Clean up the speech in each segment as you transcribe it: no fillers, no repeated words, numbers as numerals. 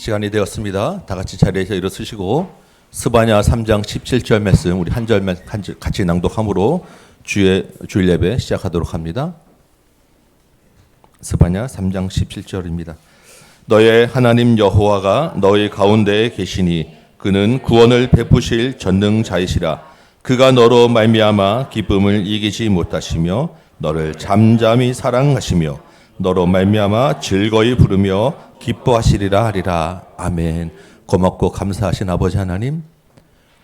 시간이 되었습니다. 다 같이 자리에서 일어서시고 스바냐 3장 17절 말씀 우리 한 절만 같이 낭독함으로 주일 예배 시작하도록 합니다. 스바냐 3장 17절입니다. 너의 하나님 여호와가 너희 가운데에 계시니 그는 구원을 베푸실 전능자이시라. 그가 너로 말미암아 기쁨을 이기지 못하시며 너를 잠잠히 사랑하시며 너로 말미암아 즐거이 부르며 기뻐하시리라 하리라. 아멘. 고맙고 감사하신 아버지 하나님,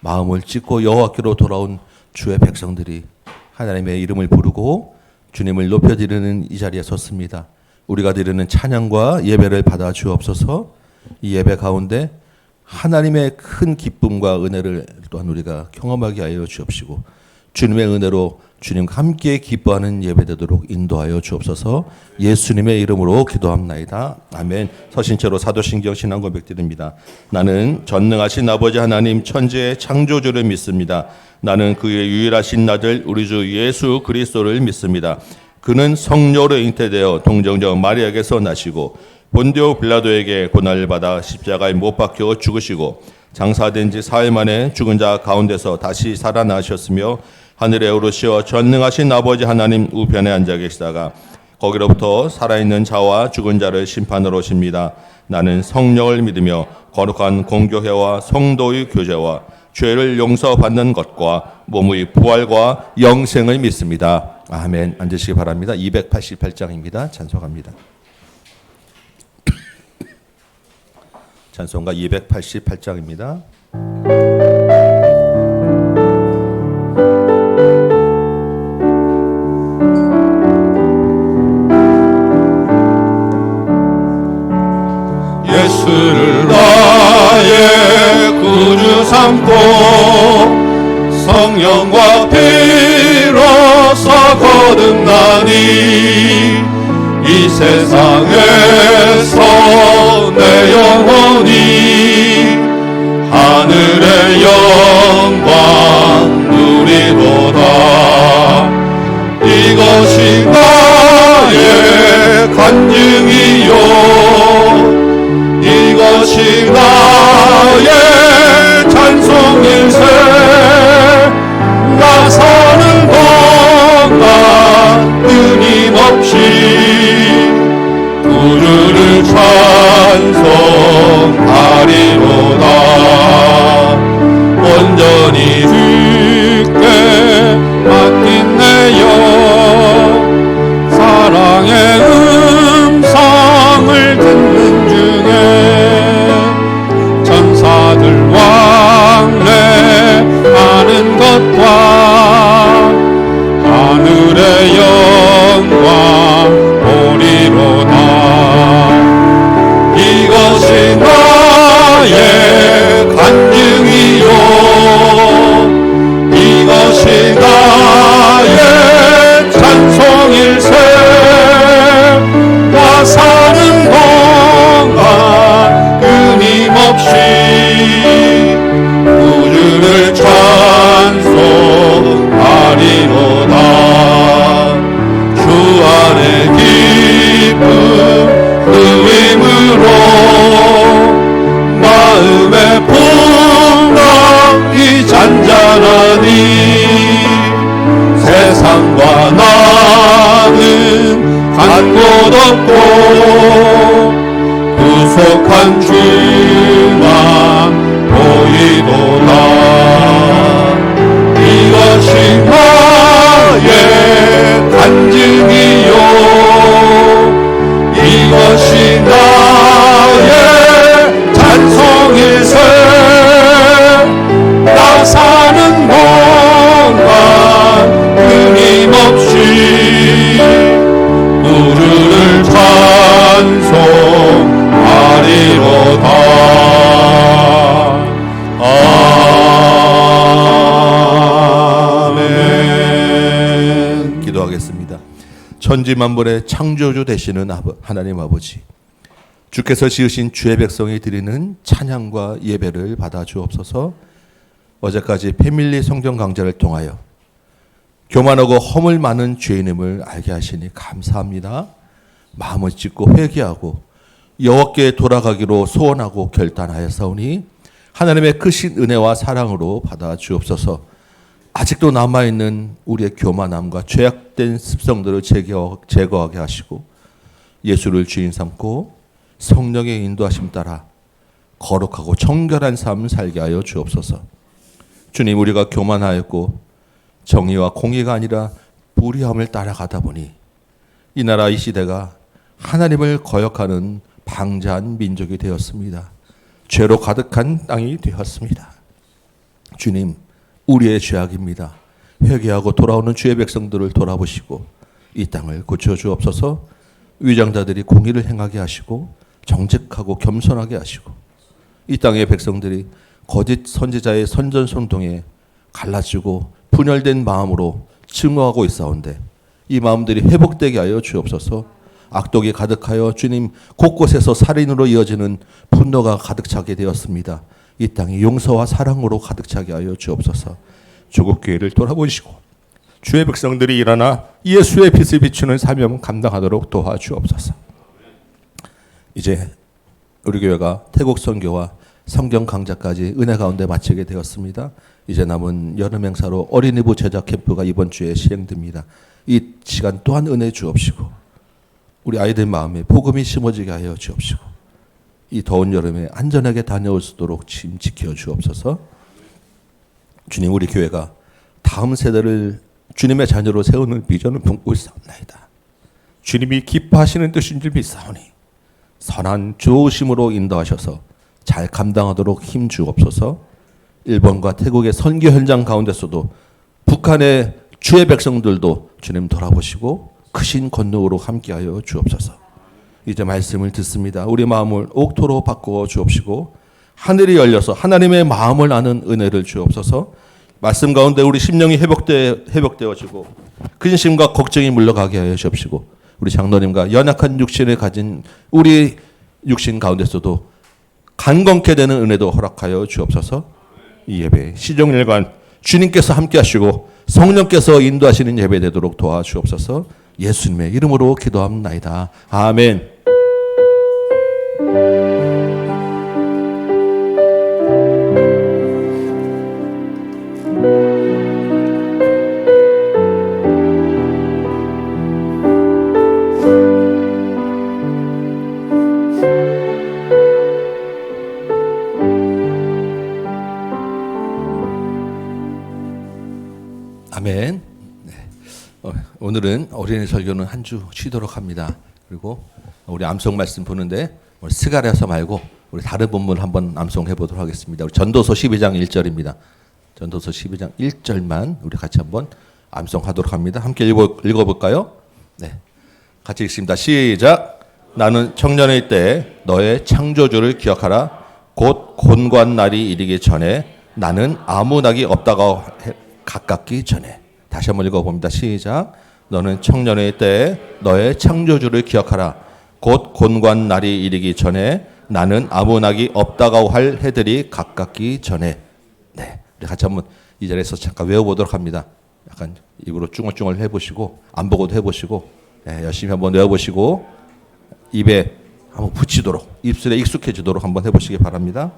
마음을 찢고 여호와께로 돌아온 주의 백성들이 하나님의 이름을 부르고 주님을 높여드리는 이 자리에 섰습니다. 우리가 드리는 찬양과 예배를 받아 주옵소서. 이 예배 가운데 하나님의 큰 기쁨과 은혜를 또한 우리가 경험하게 하여 주옵시고 주님의 은혜로 주님과 함께 기뻐하는 예배되도록 인도하여 주옵소서. 예수님의 이름으로 기도합나이다. 아멘. 서신체로 사도신경 신앙 고백드립니다. 나는 전능하신 아버지 하나님 천지의 창조주를 믿습니다. 나는 그의 유일하신 아들 우리 주 예수 그리스도를 믿습니다. 그는 성령으로 잉태되어 동정녀 마리아에게서 나시고 본디오 빌라도에게 고난을 받아 십자가에 못 박혀 죽으시고 장사된 지 사흘 만에 죽은 자 가운데서 다시 살아나셨으며 하늘에 오르시어 전능하신 아버지 하나님 우편에 앉아 계시다가 거기로부터 살아있는 자와 죽은 자를 심판하러 오십니다. 나는 성령을 믿으며 거룩한 공교회와 성도의 교제와 죄를 용서받는 것과 몸의 부활과 영생을 믿습니다. 아멘. 앉으시기 바랍니다. 288장입니다. 찬송합니다. 찬송가 288장입니다. 예수를 나의 구주 삼고 성령과 피로서 거듭나니 이 세상에서 내 영혼이 하늘의 영광 누리도다. 이것이 나의 간증이요 이것이 나의 찬송일세. 나 사는 동안 끊임없이 구주를 찬송하리로다. 온전히 주께 맡긴 내 영 사랑의 음성을 듣는 중에 천사들 왕래하는 것과 하늘의 영광 보리로다. 이것이 나의 간증이요 이것이 나의 찬송일세. 나 사는 동안 끊임없이 구주를 찬송하리로다. 주 안에 기쁨 누림으로 마음의 풍랑이 잔잔하니 세상과 나는 간 곳 없고 구속한 주만 보이도다. 이것이 나의 간증이요 이것이 나의 찬송일세. 나 사는 동안 끊임없이 구주를 찬송하리로다. 아멘. 기도하겠습니다. 천지 만물의 창조주 되시는 하나님 아버지, 주께서 지으신 주의 백성이 드리는 찬양과 예배를 받아 주옵소서. 어제까지 패밀리 성경 강좌를 통하여 교만하고 허물 많은 죄인임을 알게 하시니 감사합니다. 마음을 찢고 회개하고 여호와께 돌아가기로 소원하고 결단하였사오니 하나님의 크신 은혜와 사랑으로 받아 주옵소서. 아직도 남아있는 우리의 교만함과 죄악된 습성들을 제거하게 하시고 예수를 주인 삼고 성령의 인도하심 따라 거룩하고 정결한 삶을 살게 하여 주옵소서. 주님, 우리가 교만하였고 정의와 공의가 아니라 불의함을 따라가다 보니 이 나라 이 시대가 하나님을 거역하는 방자한 민족이 되었습니다. 죄로 가득한 땅이 되었습니다. 주님, 우리의 죄악입니다. 회개하고 돌아오는 주의 백성들을 돌아보시고 이 땅을 고쳐 주옵소서. 위장자들이 공의를 행하게 하시고 정직하고 겸손하게 하시고 이 땅의 백성들이 거짓 선지자의 선전선동에 갈라지고 분열된 마음으로 증오하고 있사온데 이 마음들이 회복되게 하여 주옵소서. 악독이 가득하여 주님 곳곳에서 살인으로 이어지는 분노가 가득 차게 되었습니다. 이 땅이 용서와 사랑으로 가득 차게 하여 주옵소서. 조국 교회를 돌아보시고 주의 백성들이 일어나 예수의 빛을 비추는 사명 감당하도록 도와주옵소서. 이제 우리 교회가 태국 선교와 성경 강좌까지 은혜 가운데 마치게 되었습니다. 이제 남은 여름 행사로 어린이부 제작 캠프가 이번 주에 시행됩니다. 이 시간 또한 은혜 주옵시고 우리 아이들 마음에 복음이 심어지게 하여 주옵시고 이 더운 여름에 안전하게 다녀올 수 있도록 지켜 주옵소서. 주님, 우리 교회가 다음 세대를 주님의 자녀로 세우는 비전을 품고 있사옵나이다. 주님이 기뻐하시는 뜻인 줄 믿사오니 선한 조심으로 인도하셔서 잘 감당하도록 힘 주옵소서. 일본과 태국의 선교 현장 가운데서도 북한의 주의 백성들도 주님 돌아보시고 크신 권능으로 함께하여 주옵소서. 이제 말씀을 듣습니다. 우리 마음을 옥토로 바꾸어 주옵시고 하늘이 열려서 하나님의 마음을 아는 은혜를 주옵소서. 말씀 가운데 우리 심령이 회복되어지고 근심과 걱정이 물러가게 하여 주옵시고 우리 장로님과 연약한 육신을 가진 우리 육신 가운데서도 강건케 되는 은혜도 허락하여 주옵소서. 이 예배 시종일관 주님께서 함께 하시고 성령께서 인도하시는 예배 되도록 도와주옵소서. 예수님의 이름으로 기도합나이다. 아멘. 아멘. 네. 오늘은 어린이 설교는 한 주 쉬도록 합니다. 그리고 우리 암송 말씀 보는데 스가랴서 말고 우리 다른 본문 한번 암송해 보도록 하겠습니다. 우리 전도서 12장 1절입니다. 전도서 12장 1절만 우리 같이 한번 암송하도록 합니다. 함께 읽어볼까요? 네, 같이 읽습니다. 시작. 나는 청년의 때 너의 창조주를 기억하라. 곧 곤고한 날이 이르기 전에 나는 아무 낙이 없다고 가깝기 전에. 다시 한번 읽어봅니다. 시작. 너는 청년의 때에 너의 창조주를 기억하라. 곧 곤고한 날이 이르기 전에 나는 아무 낙이 없다고 할 해들이 가깝기 전에. 네, 우리 같이 한번 이 자리에서 잠깐 외워보도록 합니다. 약간 입으로 쭝얼쭝얼 해보시고 안 보고도 해보시고 네, 열심히 한번 외워보시고 입에 한번 붙이도록 입술에 익숙해지도록 한번 해보시기 바랍니다.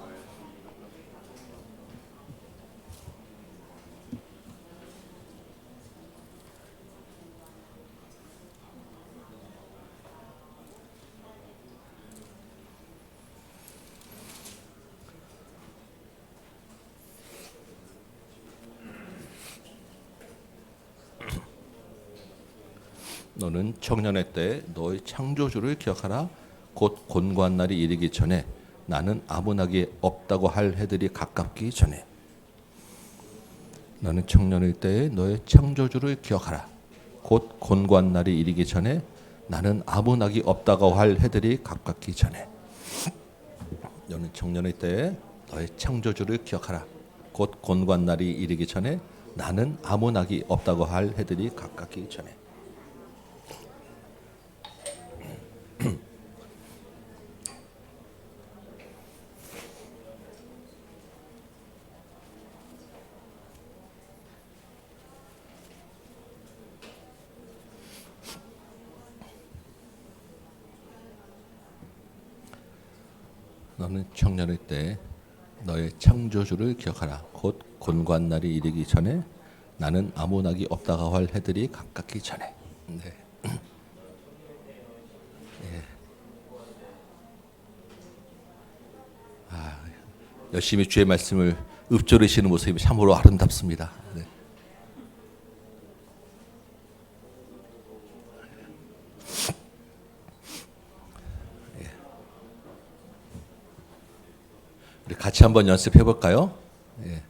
너는 청년의 때 너의 창조주를 기억하라. 곧 곤고한 날이 이르기 전에 나는 아무 낙이 없다고 할 해들이 가깝기 전에. 너는 청년의 때에 너의 창조주를 기억하라. 곧 곤고한 날이 이르기 전에 나는 아무 낙이 없다고 할 해들이 가깝기 전에. 너는 청년의 때에 너의 창조주를 기억하라. 곧 곤고한 날이 이르기 전에 나는 아무 낙이 없다고 할 해들이 가깝기 전에. 너는 청년의 때 너의 창조주를 기억하라. 곧 곤고한 날이 이르기 전에 나는 아무 낙이 없다가 할 해들이 가깝기 전에. 네. 예. 열심히 주의 말씀을 읊조리시는 모습이 참으로 아름답습니다. 네. 우리 같이 한번 연습해 볼까요? 예.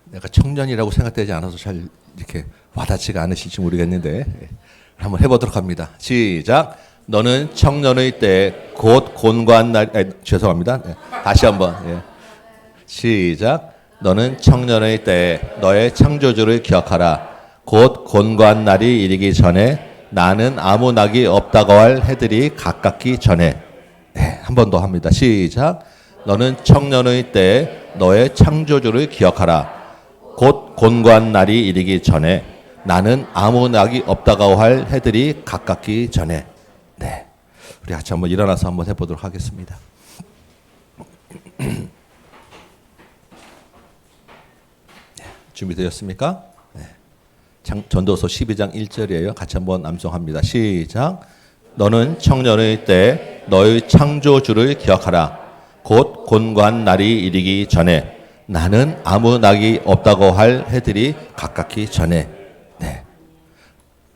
내가 청년이라고 생각되지 않아서 잘 이렇게 와닿지가 않으실지 모르겠는데 예. 한번 해보도록 합니다. 시작. 너는 청년의 때 곧 곤고한 날 죄송합니다. 예. 다시 한번 예. 시작. 너는 청년의 때 너의 창조주를 기억하라. 곧 곤고한 날이 이르기 전에 나는 아무 낙이 없다고 할 해들이 가깝기 전에. 예. 한 번 더 합니다. 시작. 너는 청년의 때 너의 창조주를 기억하라. 곧 곤고한 날이 이르기 전에 나는 아무 낙이 없다고 할 해들이 가깝기 전에. 네, 우리 같이 한번 일어나서 한번 해보도록 하겠습니다. 준비되셨습니까? 네. 전도서 12장 1절이에요. 같이 한번 암송합니다. 시작. 너는 청년의 때 너의 창조주를 기억하라. 곧 곤고한 날이 이르기 전에 나는 아무 낙이 없다고 할 해들이 가깝기 전에. 네.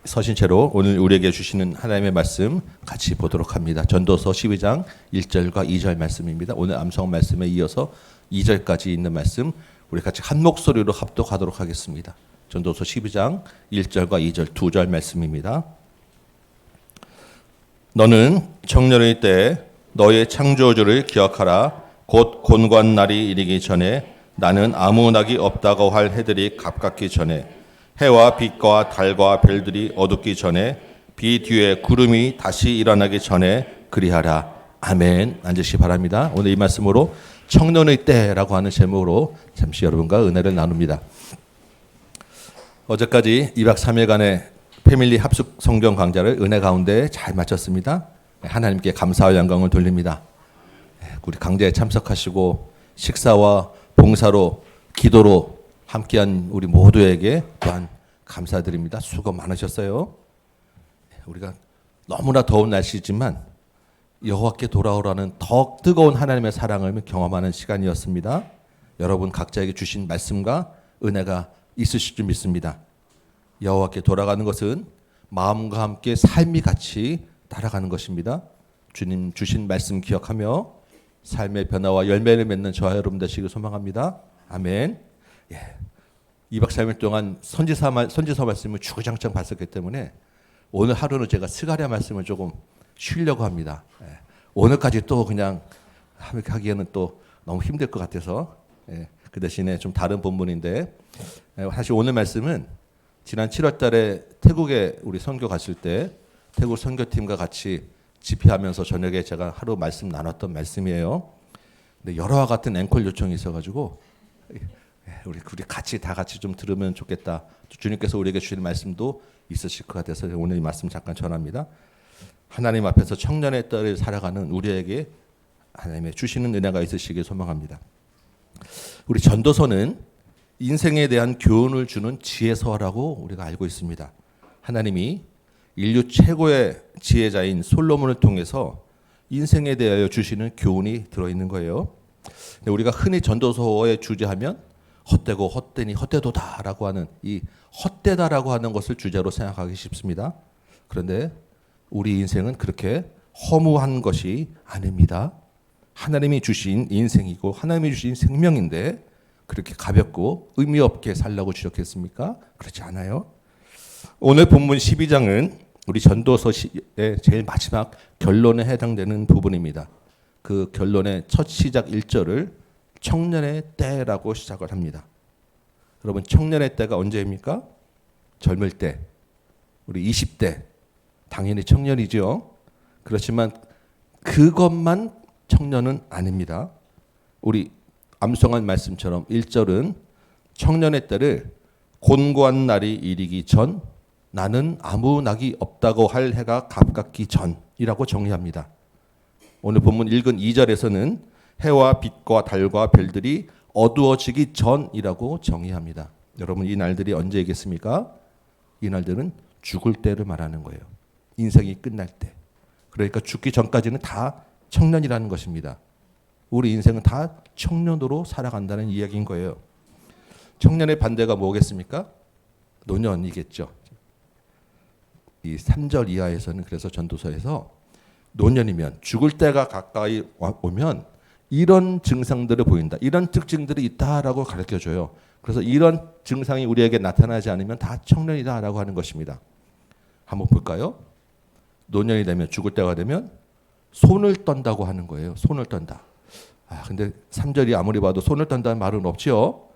서신체로 오늘 우리에게 주시는 하나님의 말씀 같이 보도록 합니다. 전도서 12장 1절과 2절 말씀입니다. 오늘 암송 말씀에 이어서 2절까지 있는 말씀 우리 같이 한 목소리로 합독하도록 하겠습니다. 전도서 12장 1절과 2절 두 절 말씀입니다. 너는 청년의 때 너의 창조주를 기억하라. 곧 곤고한 날이 이르기 전에 나는 아무 낙이 없다고 할 해들이 가깝기 전에 해와 빛과 달과 별들이 어둡기 전에 비 뒤에 구름이 다시 일어나기 전에 그리하라. 아멘. 앉으시기 바랍니다. 오늘 이 말씀으로 청년의 때라고 하는 제목으로 잠시 여러분과 은혜를 나눕니다. 어제까지 2박 3일간의 패밀리 합숙 성경 강좌를 은혜 가운데 잘 마쳤습니다. 하나님께 감사와 영광을 돌립니다. 우리 강좌에 참석하시고 식사와 봉사로 기도로 함께한 우리 모두에게 또한 감사드립니다. 수고 많으셨어요. 우리가 너무나 더운 날씨지만 여호와께 돌아오라는 더 뜨거운 하나님의 사랑을 경험하는 시간이었습니다. 여러분 각자에게 주신 말씀과 은혜가 있으실 줄 믿습니다. 여호와께 돌아가는 것은 마음과 함께 삶이 같이 따라가는 것입니다. 주님 주신 말씀 기억하며 삶의 변화와 열매를 맺는 저와 여러분 되시길 소망합니다. 아멘. 예. 2박 3일 동안 선지서 말씀을 주구장창 봤었기 때문에 오늘 하루는 제가 스가랴 말씀을 조금 쉬려고 합니다. 예. 오늘까지 또 그냥 하기에는 또 너무 힘들 것 같아서 그 대신에 좀 다른 본문인데 사실 오늘 말씀은 지난 7월 달에 태국에 우리 선교 갔을 때 태국 선교팀과 같이 집회하면서 저녁에 제가 하루 말씀 나눴던 말씀이에요. 근데 여러와 같은 앵콜 요청이 있어가지고 우리 같이 다 같이 좀 들으면 좋겠다. 주님께서 우리에게 주시는 말씀도 있으실 것 같아서 오늘 이 말씀 잠깐 전합니다. 하나님 앞에서 청년의 때를 살아가는 우리에게 하나님의 주시는 은혜가 있으시길 소망합니다. 우리 전도서는 인생에 대한 교훈을 주는 지혜서라고 우리가 알고 있습니다. 하나님이 인류 최고의 지혜자인 솔로몬을 통해서 인생에 대하여 주시는 교훈이 들어있는 거예요. 우리가 흔히 전도서에 주제하면 헛되고 헛되니 헛되도다라고 하는 이 헛되다라고 하는 것을 주제로 생각하기 쉽습니다. 그런데 우리 인생은 그렇게 허무한 것이 아닙니다. 하나님이 주신 인생이고 하나님이 주신 생명인데 그렇게 가볍고 의미 없게 살라고 주셨겠습니까? 그렇지 않아요. 오늘 본문 12장은 우리 전도서의 제일 마지막 결론에 해당되는 부분입니다. 그 결론의 첫 시작 1절을 청년의 때라고 시작을 합니다. 여러분 청년의 때가 언제입니까? 젊을 때, 우리 20대, 당연히 청년이죠. 그렇지만 그것만 청년은 아닙니다. 우리 암송한 말씀처럼 1절은 청년의 때를 곤고한 날이 이르기 전 나는 아무 낙이 없다고 할 해가 가깝기 전이라고 정의합니다. 오늘 본문 읽은 2절에서는 해와 빛과 달과 별들이 어두워지기 전이라고 정의합니다. 여러분, 이 날들이 언제이겠습니까? 이 날들은 죽을 때를 말하는 거예요. 인생이 끝날 때. 그러니까 죽기 전까지는 다 청년이라는 것입니다. 우리 인생은 다 청년으로 살아간다는 이야기인 거예요. 청년의 반대가 뭐겠습니까? 노년이겠죠. 이 3절 이하에서는 그래서 전도서에서 노년이면 죽을 때가 가까이 오면 이런 증상들을 보인다. 이런 특징들이 있다라고 가르쳐줘요. 그래서 이런 증상이 우리에게 나타나지 않으면 다 청년이다라고 하는 것입니다. 한번 볼까요? 노년이 되면 죽을 때가 되면 손을 떤다고 하는 거예요. 손을 떤다. 근데 3절이 아무리 봐도 손을 떤다는 말은 없죠.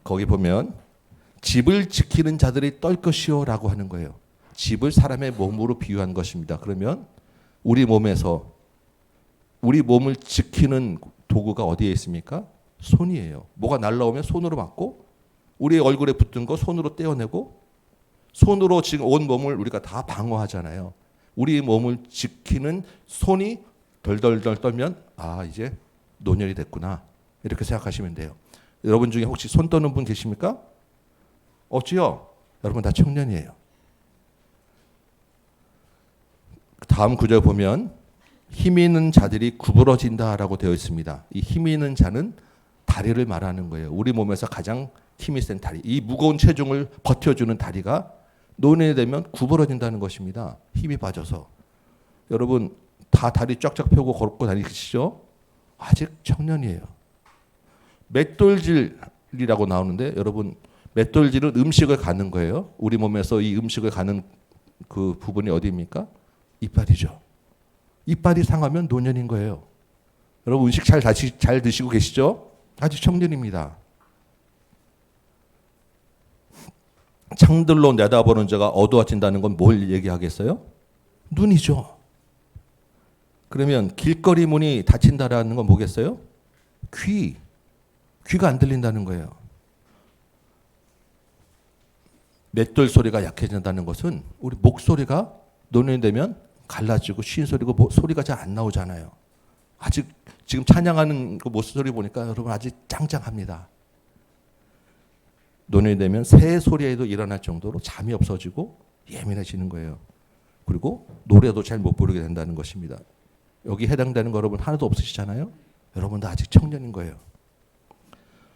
거기 보면 집을 지키는 자들이 떨 것이요라고 하는 거예요. 집을 사람의 몸으로 비유한 것입니다. 그러면 우리 몸에서 우리 몸을 지키는 도구가 어디에 있습니까? 손이에요. 뭐가 날라오면 손으로 막고 우리 얼굴에 붙은 거 손으로 떼어내고 손으로 지금 온 몸을 우리가 다 방어하잖아요. 우리 몸을 지키는 손이 덜덜덜 떨면 이제 노년이 됐구나 이렇게 생각하시면 돼요. 여러분 중에 혹시 손 떠는 분 계십니까? 없지요? 여러분 다 청년이에요. 다음 구절 보면 힘이 있는 자들이 구부러진다라고 되어 있습니다. 이 힘이 있는 자는 다리를 말하는 거예요. 우리 몸에서 가장 힘이 센 다리. 이 무거운 체중을 버텨주는 다리가 노년이 되면 구부러진다는 것입니다. 힘이 빠져서. 여러분 다 다리 쫙쫙 펴고 걸고 다니시죠? 아직 청년이에요. 맷돌질이라고 나오는데 여러분 맷돌질은 음식을 가는 거예요. 우리 몸에서 이 음식을 가는 그 부분이 어디입니까? 이빨이죠. 이빨이 상하면 노년인 거예요. 여러분 음식 잘 드시고 계시죠? 아직 청년입니다. 창들로 내다보는 자가 어두워진다는 건 뭘 얘기하겠어요? 눈이죠. 그러면 길거리 문이 닫힌다라는 건 뭐겠어요? 귀가 안 들린다는 거예요. 맷돌 소리가 약해진다는 것은 우리 목소리가 노년이 되면 갈라지고 쉰 소리고 소리가 잘 안 나오잖아요. 아직 지금 찬양하는 그 목소리 보니까 여러분 아직 짱짱합니다. 노년이 되면 새 소리에도 일어날 정도로 잠이 없어지고 예민해지는 거예요. 그리고 노래도 잘 못 부르게 된다는 것입니다. 여기 해당되는 거 여러분 하나도 없으시잖아요. 여러분도 아직 청년인 거예요.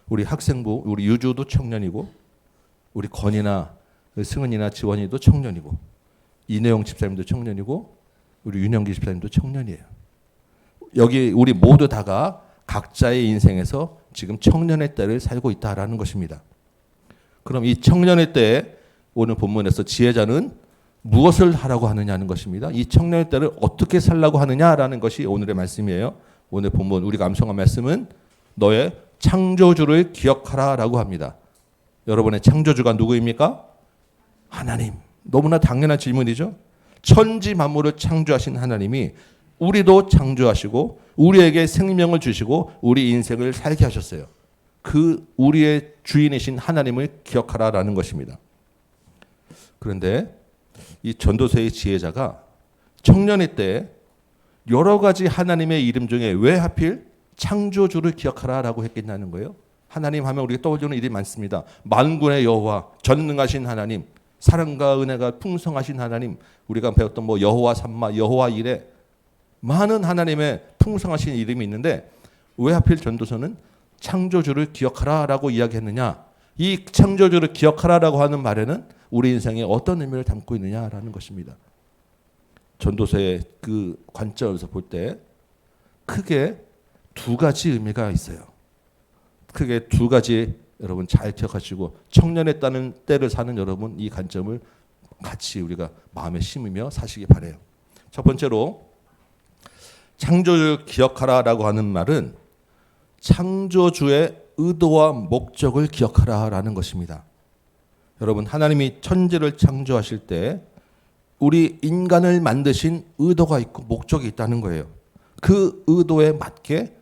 우리 학생부, 우리 유주도 청년이고 우리 건이나 승은이나 지원이도 청년이고 이내용 집사님도 청년이고 우리 윤영기 집사님도 청년이에요. 여기 우리 모두 다가 각자의 인생에서 지금 청년의 때를 살고 있다라는 것입니다. 그럼 이 청년의 때에 오늘 본문에서 지혜자는 무엇을 하라고 하느냐는 것입니다. 이 청년의 때를 어떻게 살라고 하느냐라는 것이 오늘의 말씀이에요. 오늘 본문 우리가 암송한 말씀은 너의 창조주를 기억하라라고 합니다. 여러분의 창조주가 누구입니까? 하나님. 너무나 당연한 질문이죠. 천지 만물을 창조하신 하나님이 우리도 창조하시고 우리에게 생명을 주시고 우리 인생을 살게 하셨어요. 그 우리의 주인이신 하나님을 기억하라라는 것입니다. 그런데 이 전도서의 지혜자가 청년의 때 여러 가지 하나님의 이름 중에 왜 하필 창조주를 기억하라라고 했겠냐는 거예요. 하나님 하면 우리가 떠올리는 이름이 많습니다. 만군의 여호와, 전능하신 하나님, 사랑과 은혜가 풍성하신 하나님, 우리가 배웠던 여호와 삼마, 여호와 이레, 많은 하나님의 풍성하신 이름이 있는데 왜 하필 전도서는 창조주를 기억하라라고 이야기했느냐? 이 창조주를 기억하라라고 하는 말에는 우리 인생에 어떤 의미를 담고 있느냐라는 것입니다. 전도서의 그 관점에서 볼 때 크게 두 가지 의미가 있어요. 크게 두 가지 여러분 잘 기억하시고 청년의 때를 사는 여러분 이 관점을 같이 우리가 마음에 심으며 사시기 바라요. 첫 번째로 창조주를 기억하라라고 하는 말은 창조주의 의도와 목적을 기억하라라는 것입니다. 여러분 하나님이 천지를 창조하실 때 우리 인간을 만드신 의도가 있고 목적이 있다는 거예요. 그 의도에 맞게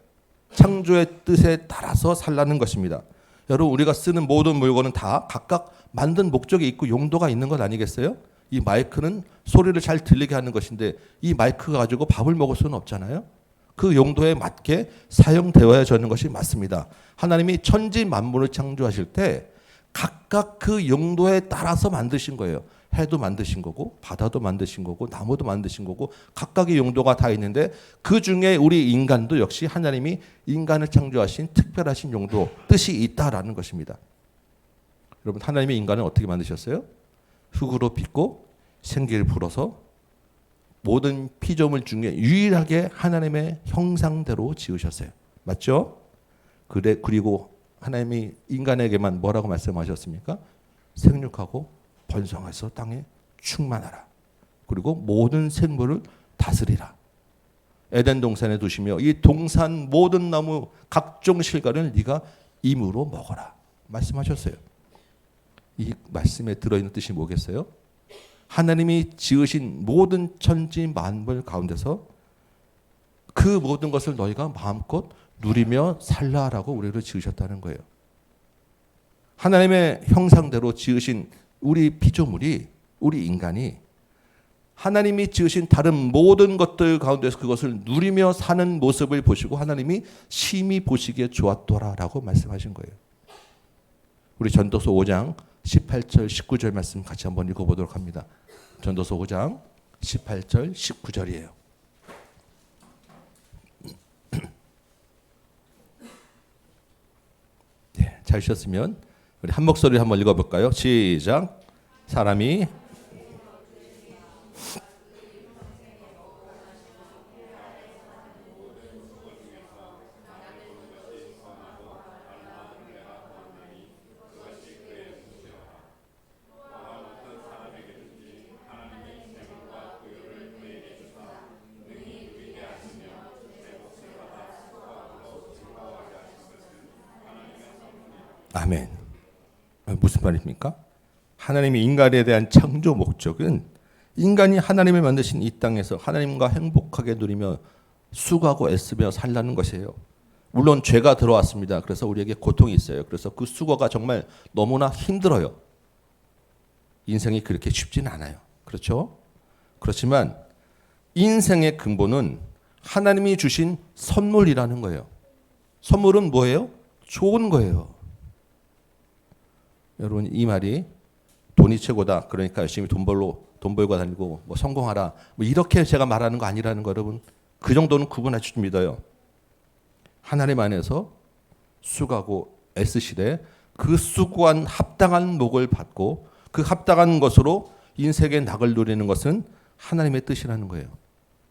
창조의 뜻에 따라서 살라는 것입니다. 여러분 우리가 쓰는 모든 물건은 다 각각 만든 목적이 있고 용도가 있는 것 아니겠어요? 이 마이크는 소리를 잘 들리게 하는 것인데 이 마이크 가지고 밥을 먹을 수는 없잖아요. 그 용도에 맞게 사용되어야 되는 것이 맞습니다. 하나님이 천지 만물을 창조하실 때 각각 그 용도에 따라서 만드신 거예요. 해도 만드신 거고 바다도 만드신 거고 나무도 만드신 거고 각각의 용도가 다 있는데 그 중에 우리 인간도 역시 하나님이 인간을 창조하신 특별하신 용도, 뜻이 있다라는 것입니다. 여러분, 하나님이 인간을 어떻게 만드셨어요? 흙으로 빚고 생기를 불어서 모든 피조물 중에 유일하게 하나님의 형상대로 지으셨어요. 맞죠? 그리고 하나님이 인간에게만 뭐라고 말씀하셨습니까? 생육하고 번성해서 땅에 충만하라. 그리고 모든 생물을 다스리라. 에덴 동산에 두시며 이 동산 모든 나무 각종 실과를 네가 임으로 먹어라. 말씀하셨어요. 이 말씀에 들어있는 뜻이 뭐겠어요? 하나님이 지으신 모든 천지 만물 가운데서 그 모든 것을 너희가 마음껏 누리며 살라라고 우리를 지으셨다는 거예요. 하나님의 형상대로 지으신 우리 피조물이, 우리 인간이 하나님이 지으신 다른 모든 것들 가운데서 그것을 누리며 사는 모습을 보시고 하나님이 심히 보시기에 좋았더라라고 말씀하신 거예요. 우리 전도서 5장 18절 19절 말씀 같이 한번 읽어보도록 합니다. 전도서 5장 18절 19절이에요. 네, 잘 쉬었으면 우리 한 목소리 한번 읽어볼까요? 시작. 사람이 아멘. 무슨 말입니까? 하나님이 인간에 대한 창조 목적은 인간이 하나님을 만드신 이 땅에서 하나님과 행복하게 누리며 수고하고 애쓰며 살라는 것이에요. 물론 죄가 들어왔습니다. 그래서 우리에게 고통이 있어요. 그래서 그 수고가 정말 너무나 힘들어요. 인생이 그렇게 쉽지는 않아요. 그렇죠? 그렇지만 인생의 근본은 하나님이 주신 선물이라는 거예요. 선물은 뭐예요? 좋은 거예요. 여러분, 이 말이 돈이 최고다. 그러니까 열심히 돈 벌고 다니고 뭐 성공하라. 뭐 이렇게 제가 말하는 거 아니라는 거 여러분. 그 정도는 구분할 줄 믿어요. 하나님 안에서 수고하고 애쓰시되 그 수고한 합당한 목을 받고 그 합당한 것으로 인생의 낙을 누리는 것은 하나님의 뜻이라는 거예요.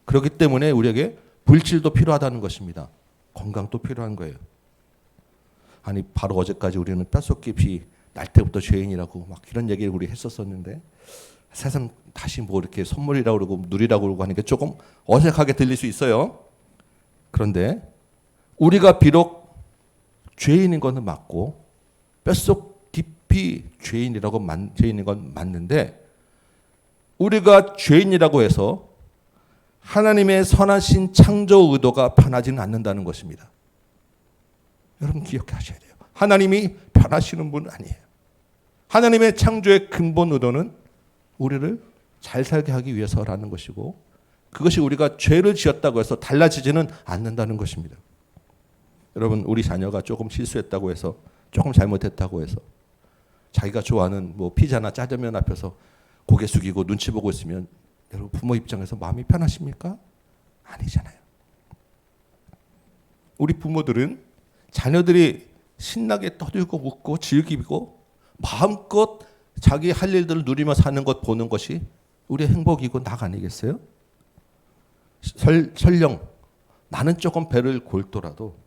그렇기 때문에 우리에게 물질도 필요하다는 것입니다. 건강도 필요한 거예요. 아니, 바로 어제까지 우리는 뼛속깊이 날 때부터 죄인이라고 막 이런 얘기를 우리 했었었는데 세상 다시 뭐 이렇게 선물이라고 그러고 누리라고 그러고 하는 게 조금 어색하게 들릴 수 있어요. 그런데 우리가 비록 죄인인 것은 맞고 뼛속 깊이 죄인인 건 맞는데 우리가 죄인이라고 해서 하나님의 선하신 창조 의도가 변하지는 않는다는 것입니다. 여러분 기억하셔야 돼요. 하나님이 변하시는 분은 아니에요. 하나님의 창조의 근본 의도는 우리를 잘 살게 하기 위해서라는 것이고 그것이 우리가 죄를 지었다고 해서 달라지지는 않는다는 것입니다. 여러분, 우리 자녀가 조금 실수했다고 해서 조금 잘못했다고 해서 자기가 좋아하는 뭐 피자나 짜장면 앞에서 고개 숙이고 눈치 보고 있으면 여러분 부모 입장에서 마음이 편하십니까? 아니잖아요. 우리 부모들은 자녀들이 신나게 떠들고 웃고 즐기고 마음껏 자기 할 일들을 누리며 사는 것 보는 것이 우리의 행복이고 낙 아니겠어요? 설령 나는 조금 배를 골더라도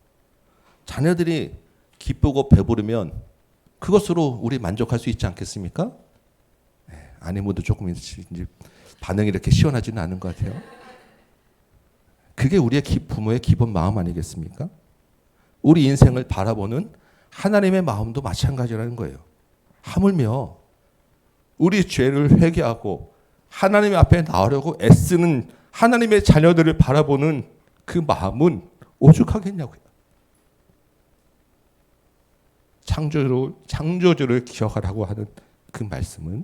자녀들이 기쁘고 배부르면 그것으로 우리 만족할 수 있지 않겠습니까? 네, 아내분도 조금 이제 반응이 이렇게 시원하지는 않은 것 같아요. 그게 우리의 부모의 기본 마음 아니겠습니까? 우리 인생을 바라보는 하나님의 마음도 마찬가지라는 거예요. 하물며 우리 죄를 회개하고 하나님 앞에 나오려고 애쓰는 하나님의 자녀들을 바라보는 그 마음은 오죽하겠냐고요. 창조주를 기억하라고 하는 그 말씀은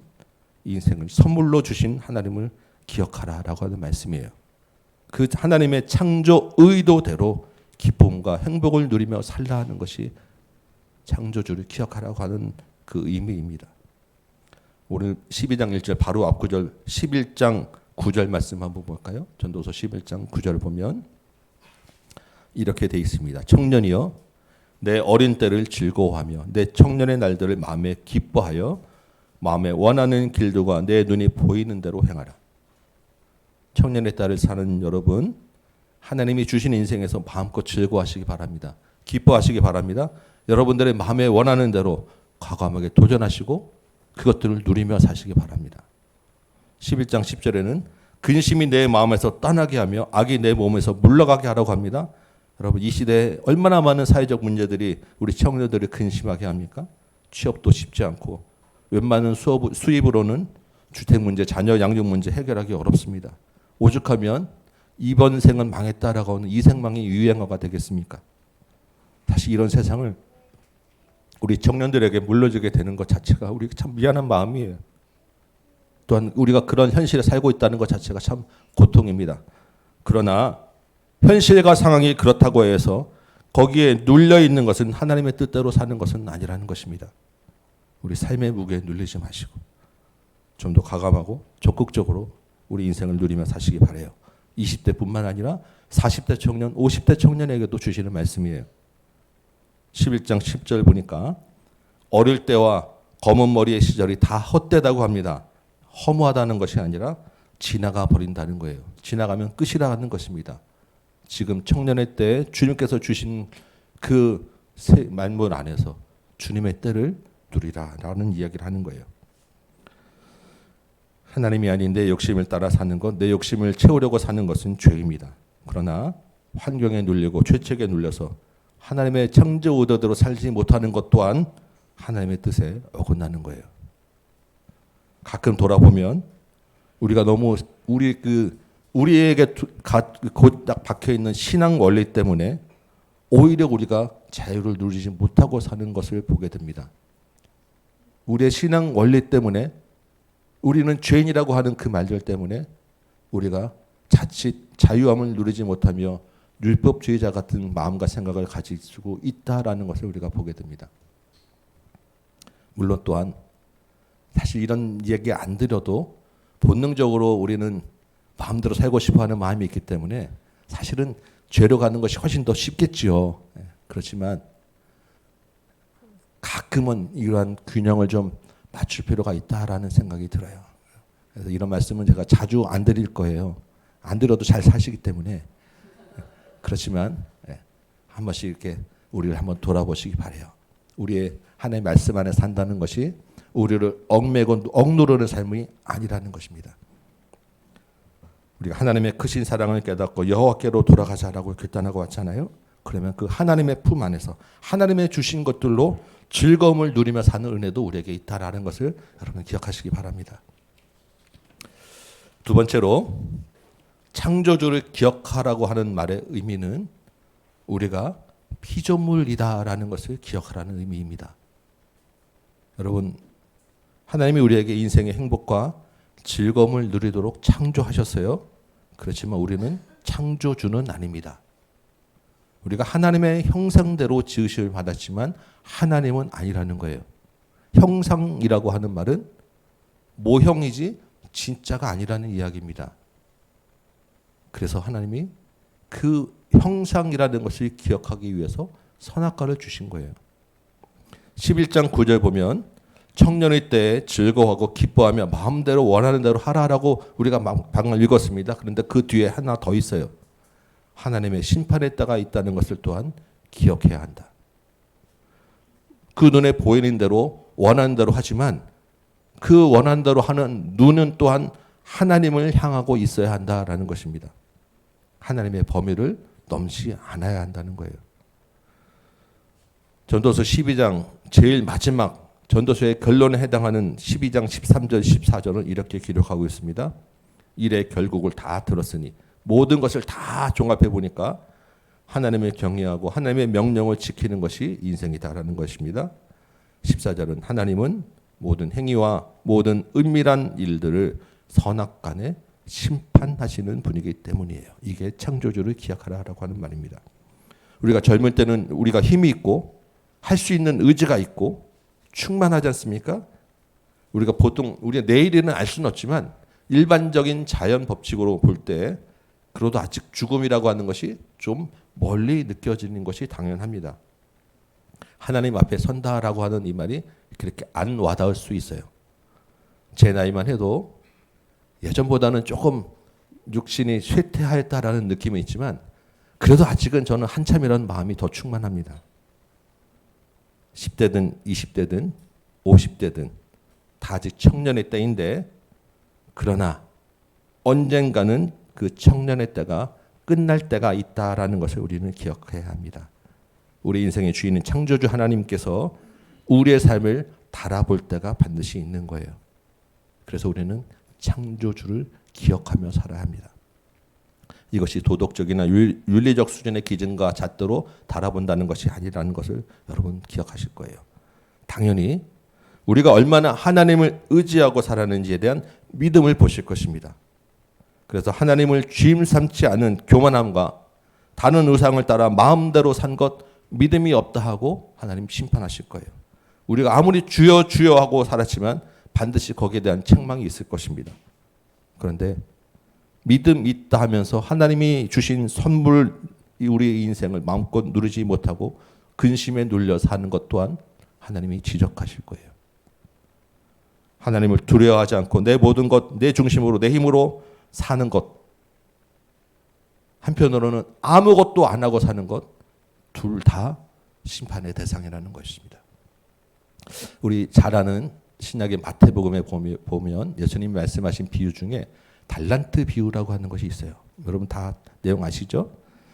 인생을 선물로 주신 하나님을 기억하라라고 하는 말씀이에요. 그 하나님의 창조 의도대로 기쁨과 행복을 누리며 살라 하는 것이 창조주를 기억하라고 하는 그 의미입니다. 오늘 12장 1절 바로 앞 구절 11장 9절 말씀 한번 볼까요? 전도서 11장 9절 보면 이렇게 돼 있습니다. 청년이여 내 어린 때를 즐거워하며 내 청년의 날들을 마음에 기뻐하여 마음에 원하는 길들과 내 눈이 보이는 대로 행하라. 청년의 딸을 사는 여러분, 하나님이 주신 인생에서 마음껏 즐거워하시기 바랍니다. 기뻐하시기 바랍니다. 여러분들의 마음에 원하는 대로 과감하게 도전하시고 그것들을 누리며 사시기 바랍니다. 11장 10절에는 근심이 내 마음에서 떠나게 하며 악이 내 몸에서 물러가게 하라고 합니다. 여러분, 이 시대에 얼마나 많은 사회적 문제들이 우리 청년들을 근심하게 합니까? 취업도 쉽지 않고 웬만한 수입으로는 주택 문제, 자녀 양육 문제 해결하기 어렵습니다. 오죽하면 이번 생은 망했다라고 하는 이 생망이 유행어가 되겠습니까? 다시 이런 세상을 우리 청년들에게 물려주게 되는 것 자체가 우리 참 미안한 마음이에요. 또한 우리가 그런 현실에 살고 있다는 것 자체가 참 고통입니다. 그러나 현실과 상황이 그렇다고 해서 거기에 눌려 있는 것은 하나님의 뜻대로 사는 것은 아니라는 것입니다. 우리 삶의 무게에 눌리지 마시고 좀 더 과감하고 적극적으로 우리 인생을 누리며 사시기 바라요. 20대뿐만 아니라 40대 청년, 50대 청년에게도 주시는 말씀이에요. 11장 10절 보니까 어릴 때와 검은 머리의 시절이 다 헛되다고 합니다. 허무하다는 것이 아니라 지나가 버린다는 거예요. 지나가면 끝이라는 것입니다. 지금 청년의 때에 주님께서 주신 그 만물 안에서 주님의 때를 누리라라는 이야기를 하는 거예요. 하나님이 아닌 내 욕심을 따라 사는 것, 내 욕심을 채우려고 사는 것은 죄입니다. 그러나 환경에 눌리고 죄책에 눌려서 하나님의 창조 의도대로 살지 못하는 것 또한 하나님의 뜻에 어긋나는 거예요. 가끔 돌아보면 우리가 너무 우리에게 곧 딱 박혀 있는 신앙 원리 때문에 오히려 우리가 자유를 누리지 못하고 사는 것을 보게 됩니다. 우리의 신앙 원리 때문에 우리는 죄인이라고 하는 그 말들 때문에 우리가 자칫 자유함을 누리지 못하며 율법주의자 같은 마음과 생각을 가지고 있다라는 것을 우리가 보게 됩니다. 물론 또한 사실 이런 얘기 안 드려도 본능적으로 우리는 마음대로 살고 싶어하는 마음이 있기 때문에 사실은 죄로 가는 것이 훨씬 더 쉽겠지요. 그렇지만 가끔은 이러한 균형을 좀 맞출 필요가 있다라는 생각이 들어요. 그래서 이런 말씀은 제가 자주 안 드릴 거예요. 안 드려도 잘 사시기 때문에. 그렇지만 한 번씩 이렇게 우리를 한번 돌아보시기 바라요. 우리의 하나님의 말씀 안에 산다는 것이 우리를 얽매고 억누르는 삶이 아니라는 것입니다. 우리가 하나님의 크신 사랑을 깨닫고 여호와께로 돌아가자라고 결단하고 왔잖아요. 그러면 그 하나님의 품 안에서 하나님의 주신 것들로 즐거움을 누리며 사는 은혜도 우리에게 있다라는 것을 여러분 기억하시기 바랍니다. 두 번째로 창조주를 기억하라고 하는 말의 의미는 우리가 피조물이다라는 것을 기억하라는 의미입니다. 여러분, 하나님이 우리에게 인생의 행복과 즐거움을 누리도록 창조하셨어요. 그렇지만 우리는 창조주는 아닙니다. 우리가 하나님의 형상대로 지으심을 받았지만 하나님은 아니라는 거예요. 형상이라고 하는 말은 모형이지 진짜가 아니라는 이야기입니다. 그래서 하나님이 그 형상이라는 것을 기억하기 위해서 선악과를 주신 거예요. 11장 9절 보면 청년의 때에 즐거워하고 기뻐하며 마음대로 원하는 대로 하라라고 우리가 방금 읽었습니다. 그런데 그 뒤에 하나 더 있어요. 하나님의 심판의 때가 있다는 것을 또한 기억해야 한다. 그 눈에 보이는 대로 원하는 대로 하지만 그 원하는 대로 하는 눈은 또한 하나님을 향하고 있어야 한다라는 것입니다. 하나님의 범위를 넘지 않아야 한다는 거예요. 전도서 12장 제일 마지막 전도서의 결론에 해당하는 12장 13절 14절은 이렇게 기록하고 있습니다. 일의 결국을 다 들었으니 모든 것을 다 종합해 보니까 하나님을 경외하고 하나님의 명령을 지키는 것이 인생이다라는 것입니다. 14절은 하나님은 모든 행위와 모든 은밀한 일들을 선악간에 심판하시는 분이기 때문이에요. 이게 창조주를 기억하라고 하는 말입니다. 우리가 젊을 때는 우리가 힘이 있고 할 수 있는 의지가 있고 충만하지 않습니까? 우리가 보통 우리가 내일에는 알 수는 없지만 일반적인 자연 법칙으로 볼 때 그래도 아직 죽음이라고 하는 것이 좀 멀리 느껴지는 것이 당연합니다. 하나님 앞에 선다라고 하는 이 말이 그렇게 안 와닿을 수 있어요. 제 나이만 해도 예전보다는 조금 육신이 쇠퇴하였다라는 느낌이 있지만 그래도 아직은 저는 한참이라는 마음이 더 충만합니다. 10대든 20대든 50대든 다 아직 청년의 때인데 그러나 언젠가는 그 청년의 때가 끝날 때가 있다라는 것을 우리는 기억해야 합니다. 우리 인생의 주인은 창조주 하나님께서 우리의 삶을 달아볼 때가 반드시 있는 거예요. 그래서 우리는 창조주를 기억하며 살아야 합니다. 이것이 도덕적이나 윤리적 수준의 기준과 잣대로 달아본다는 것이 아니라는 것을 여러분 기억하실 거예요. 당연히 우리가 얼마나 하나님을 의지하고 살았는지에 대한 믿음을 보실 것입니다. 그래서 하나님을 주임 삼지 않은 교만함과 다른 의상을 따라 마음대로 산 것 믿음이 없다 하고 하나님 심판하실 거예요. 우리가 아무리 주여 주여 하고 살았지만 반드시 거기에 대한 책망이 있을 것입니다. 그런데 믿음 있다 하면서 하나님이 주신 선물 우리의 인생을 마음껏 누리지 못하고 근심에 눌려 사는 것 또한 하나님이 지적하실 거예요. 하나님을 두려워하지 않고 내 모든 것, 내 중심으로 내 힘으로 사는 것, 한편으로는 아무것도 안 하고 사는 것, 둘 다 심판의 대상이라는 것입니다. 우리 잘 아는 신약의 마태복음에 보면 예수님이 말씀하신 비유 중에 달란트 비유라고 하는 것이 있어요. 여러분 다 내용 아시죠?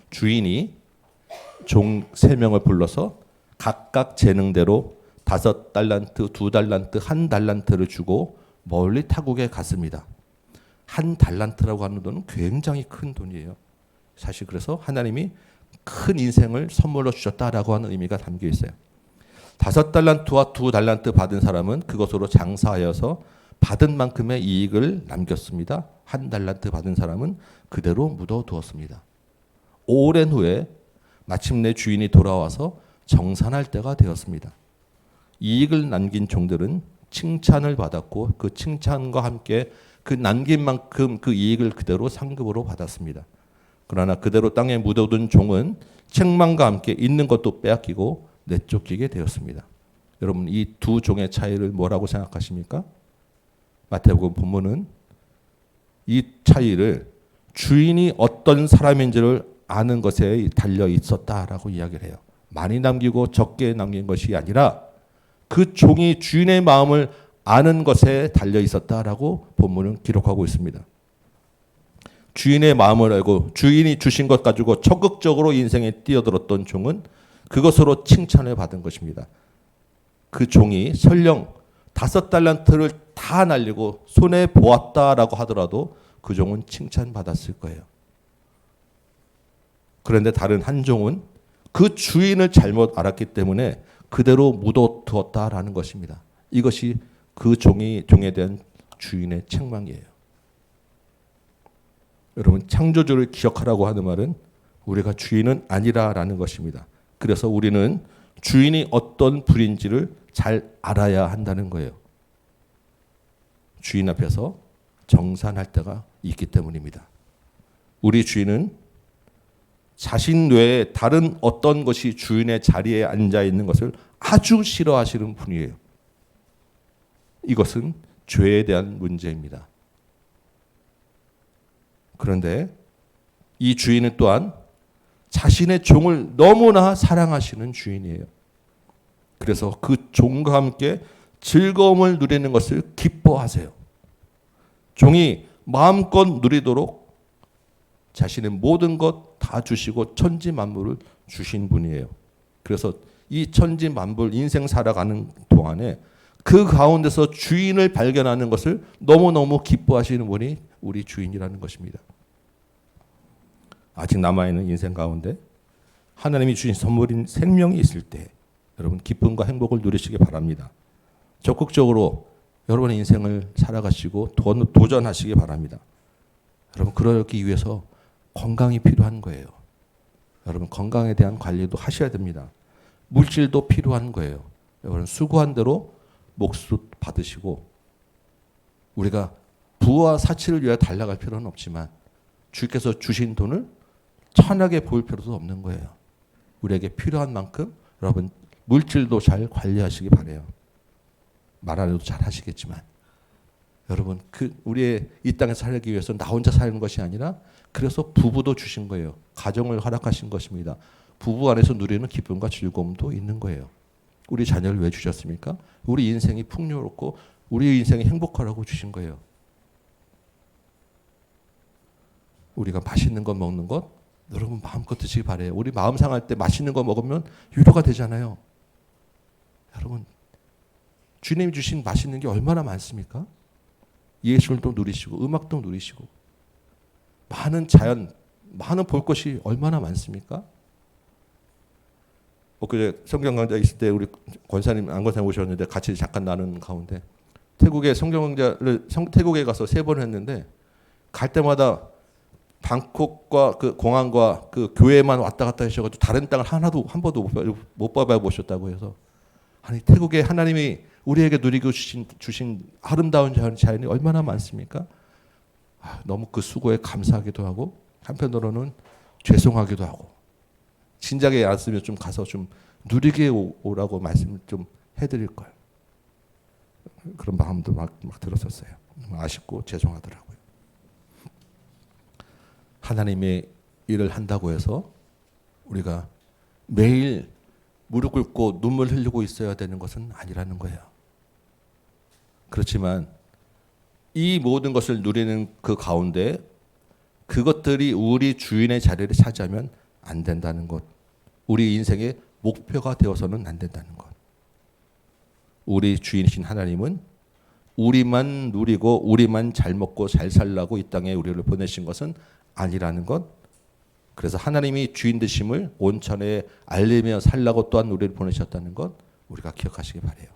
주인이 종 3명을 불러서 각각 재능대로 5달란트, 2달란트, 1달란트를 주고 멀리 타국에 갔습니다. 1달란트라고 하는 돈은 굉장히 큰 돈이에요. 사실 그래서 하나님이 큰 인생을 선물로 주셨다라고 하는 의미가 담겨 있어요. 5달란트와 2달란트 받은 사람은 그것으로 장사하여서 받은 만큼의 이익을 남겼습니다. 1달란트 받은 사람은 그대로 묻어두었습니다. 오랜 후에 마침내 주인이 돌아와서 정산할 때가 되었습니다. 이익을 남긴 종들은 칭찬을 받았고 그 칭찬과 함께 그 남긴 만큼 그 이익을 그대로 상급으로 받았습니다. 그러나 그대로 땅에 묻어둔 종은 책망과 함께 있는 것도 빼앗기고 내쫓기게 되었습니다. 여러분 이 두 종의 차이를 뭐라고 생각하십니까? 마태복음 본문은 이 차이를 주인이 어떤 사람인지를 아는 것에 달려 있었다라고 이야기를 해요. 많이 남기고 적게 남긴 것이 아니라 그 종이 주인의 마음을 아는 것에 달려 있었다라고 본문은 기록하고 있습니다. 주인의 마음을 알고 주인이 주신 것 가지고 적극적으로 인생에 뛰어들었던 종은 그것으로 칭찬을 받은 것입니다. 그 종이 설령 5달란트를 다 날리고 손해 보았다라고 하더라도 그 종은 칭찬받았을 거예요. 그런데 다른 한 종은 그 주인을 잘못 알았기 때문에 그대로 묻어두었다라는 것입니다. 이것이 그 종에 대한 주인의 책망이에요. 여러분 창조주를 기억하라고 하는 말은 우리가 주인은 아니라라는 것입니다. 그래서 우리는 주인이 어떤 분인지를 잘 알아야 한다는 거예요. 주인 앞에서 정산할 때가 있기 때문입니다. 우리 주인은 자신 외에 다른 어떤 것이 주인의 자리에 앉아 있는 것을 아주 싫어하시는 분이에요. 이것은 죄에 대한 문제입니다. 그런데 이 주인은 또한 자신의 종을 너무나 사랑하시는 주인이에요. 그래서 그 종과 함께 즐거움을 누리는 것을 기뻐하세요. 종이 마음껏 누리도록 자신의 모든 것 다 주시고 천지 만물을 주신 분이에요. 그래서 이 천지 만물 인생 살아가는 동안에 그 가운데서 주인을 발견하는 것을 너무너무 기뻐하시는 분이 우리 주인이라는 것입니다. 아직 남아있는 인생 가운데 하나님이 주신 선물인 생명이 있을 때 여러분 기쁨과 행복을 누리시기 바랍니다. 적극적으로 여러분의 인생을 살아가시고 도전하시기 바랍니다. 여러분 그러기 위해서 건강이 필요한 거예요. 여러분 건강에 대한 관리도 하셔야 됩니다. 물질도 필요한 거예요. 여러분 수고한 대로 몫도 받으시고 우리가 부와 사치를 위해 달려갈 필요는 없지만 주께서 주신 돈을 천하게 보일 필요도 없는 거예요. 우리에게 필요한 만큼 여러분 물질도 잘 관리하시기 바래요. 말 안 해도 잘 하시겠지만 여러분 우리의 이 땅에 살기 위해서 나 혼자 사는 것이 아니라 그래서 부부도 주신 거예요. 가정을 허락하신 것입니다. 부부 안에서 누리는 기쁨과 즐거움도 있는 거예요. 우리 자녀를 왜 주셨습니까? 우리 인생이 풍요롭고 우리 인생이 행복하라고 주신 거예요. 우리가 맛있는 거 먹는 것 여러분 마음껏 드시기 바래요. 우리 마음 상할 때 맛있는 거 먹으면 위로가 되잖아요. 여러분 주님이 주신 맛있는 게 얼마나 많습니까? 예술도 누리시고 음악도 누리시고 많은 자연, 많은 볼 것이 얼마나 많습니까? 엊그제 성경 강좌 있을 때 우리 권사님, 안 권사님 오셨는데 같이 잠깐 나누는 가운데 태국에 성경 강좌를 태국에 가서 3번 했는데 갈 때마다 방콕과 그 공항과 그 교회만 왔다 갔다 하셔가지고 다른 땅을 하나도 한 번도 못 봐보셨다고 해서 아니 태국에 하나님이 우리에게 누리고 주신 아름다운 자연이 얼마나 많습니까? 너무 그 수고에 감사하기도 하고 한편으로는 죄송하기도 하고 진작에 안 쓰면 좀 가서 좀 누리게 오라고 말씀을 좀 해드릴 걸 그런 마음도 막 들었었어요. 아쉽고 죄송하더라고요. 하나님의 일을 한다고 해서 우리가 매일 무릎 꿇고 눈물 흘리고 있어야 되는 것은 아니라는 거예요. 그렇지만 이 모든 것을 누리는 그 가운데 그것들이 우리 주인의 자리를 차지하면 안 된다는 것. 우리 인생의 목표가 되어서는 안 된다는 것. 우리 주인이신 하나님은 우리만 누리고 우리만 잘 먹고 잘 살라고 이 땅에 우리를 보내신 것은 아니라는 것. 그래서 하나님이 주인 되심을 온천에 알리며 살라고 또한 우리를 보내셨다는 것 우리가 기억하시기 바라요.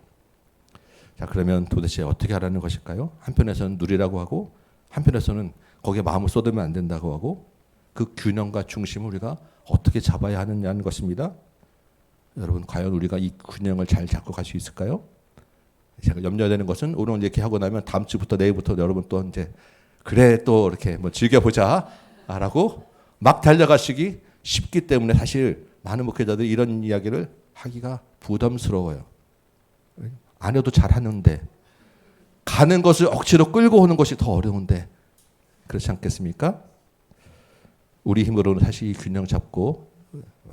자, 그러면 도대체 어떻게 하라는 것일까요? 한편에서는 누리라고 하고 한편에서는 거기에 마음을 쏟으면 안 된다고 하고 그 균형과 중심을 우리가 어떻게 잡아야 하느냐는 것입니다. 여러분 과연 우리가 이 균형을 잘 잡고 갈 수 있을까요? 제가 염려되는 것은 오늘 이렇게 하고 나면 다음 주부터 내일부터 여러분 또 이제 그래 또 이렇게 뭐 즐겨보자라고 막 달려가시기 쉽기 때문에 사실 많은 목회자들이 이런 이야기를 하기가 부담스러워요. 안 해도 잘하는데 가는 것을 억지로 끌고 오는 것이 더 어려운데 그렇지 않겠습니까? 우리 힘으로는 사실 이 균형 잡고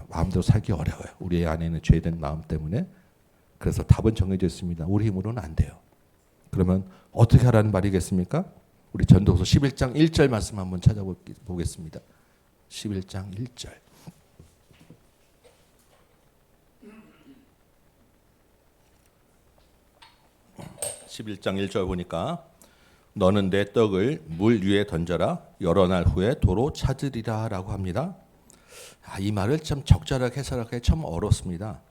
마음대로 살기 어려워요. 우리 안에는 죄된 마음 때문에. 그래서 답은 정해져 있습니다. 우리 힘으로는 안 돼요. 그러면 어떻게 하라는 말이겠습니까? 우리 전도서 11장 1절 말씀 한번 찾아보겠습니다. 11장 1절. 11장 1절 보니까 너는 내 떡을 물 위에 던져라 여러 날 후에 도로 찾으리라 라고 합니다. 이 말을 참 적절하게 해석하기 참 어렵습니다.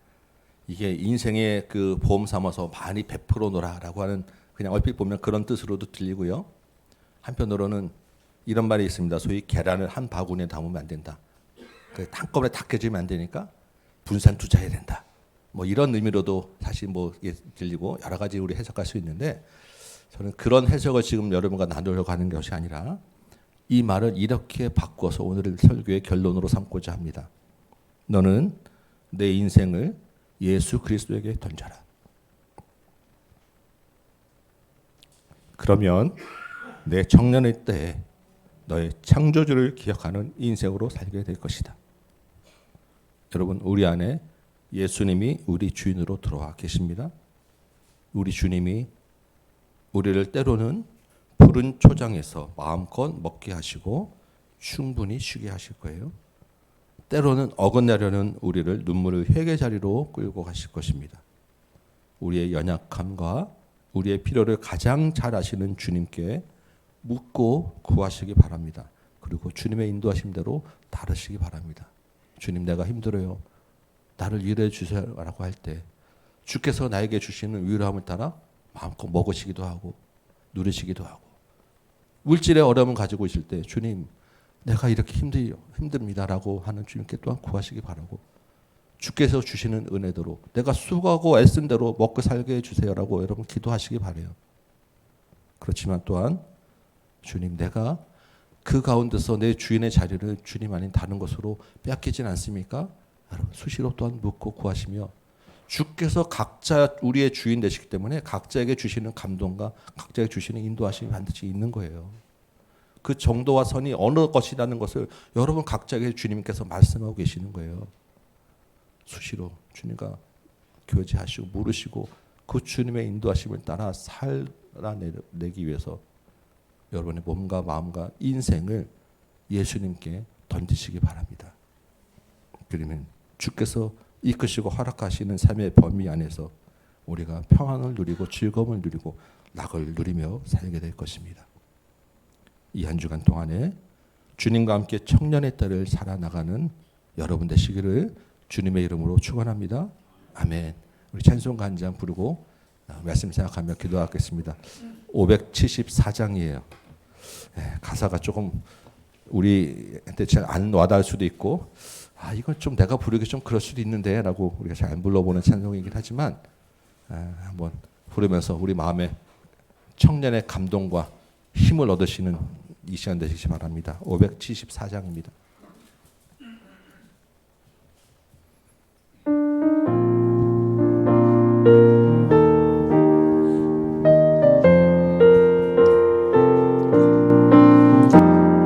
이게 인생의 그 보험 삼아서 많이 베풀어 놓으라라고 하는 그냥 얼핏 보면 그런 뜻으로도 들리고요. 한편으로는 이런 말이 있습니다. 소위 계란을 한 바구니에 담으면 안 된다. 한꺼번에 다 깨지면 안 되니까 분산 투자해야 된다. 뭐 이런 의미로도 사실 뭐 들리고 여러 가지 우리 해석할 수 있는데 저는 그런 해석을 지금 여러분과 나누려고 하는 것이 아니라 이 말을 이렇게 바꿔서 오늘 설교의 결론으로 삼고자 합니다. 너는 내 인생을 예수 그리스도에게 던져라. 그러면 내 청년의 때에 너의 창조주를 기억하는 인생으로 살게 될 것이다. 여러분 우리 안에 예수님이 우리 주인으로 들어와 계십니다. 우리 주님이 우리를 때로는 푸른 초장에서 마음껏 먹게 하시고 충분히 쉬게 하실 거예요. 때로는 어긋나려는 우리를 눈물의 회개 자리로 끌고 가실 것입니다. 우리의 연약함과 우리의 필요를 가장 잘 아시는 주님께 묻고 구하시기 바랍니다. 그리고 주님의 인도하심대로 따르시기 바랍니다. 주님 내가 힘들어요. 나를 위로해 주세요라고 할 때 주께서 나에게 주시는 위로함을 따라 마음껏 먹으시기도 하고 누리시기도 하고 물질의 어려움을 가지고 있을 때 주님 내가 이렇게 힘듭니다라고 하는 주님께 또한 구하시기 바라고, 주께서 주시는 은혜대로 내가 수고하고 애쓴 대로 먹고 살게 해주세요라고 여러분 기도하시기 바라요. 그렇지만 또한 주님 내가 그 가운데서 내 주인의 자리를 주님 아닌 다른 것으로 빼앗기진 않습니까? 여러분 수시로 또한 묻고 구하시며, 주께서 각자 우리의 주인 되시기 때문에 각자에게 주시는 감동과 각자에게 주시는 인도하심이 반드시 있는 거예요. 그 정도와 선이 어느 것이라는 것을 여러분 각자에게 주님께서 말씀하고 계시는 거예요. 수시로 주님과 교제하시고 물으시고 그 주님의 인도하심을 따라 살아내기 위해서 여러분의 몸과 마음과 인생을 예수님께 던지시기 바랍니다. 그러면 주께서 이끄시고 허락하시는 삶의 범위 안에서 우리가 평안을 누리고 즐거움을 누리고 낙을 누리며 살게 될 것입니다. 이 한 주간 동안에 주님과 함께 청년의 딸을 살아나가는 여러분 되시기를 주님의 이름으로 축원합니다. 아멘. 우리 찬송가 한 장 부르고 말씀 생각하며 기도하겠습니다. 574장이에요. 가사가 조금 우리한테 잘 안 와닿을 수도 있고, 이건 좀 내가 부르기 좀 그럴 수도 있는데 라고 우리가 잘 안 불러보는 찬송이긴 하지만 한번 부르면서 우리 마음에 청년의 감동과 힘을 얻으시는 이 시간 되시기 바랍니다. 574장입니다.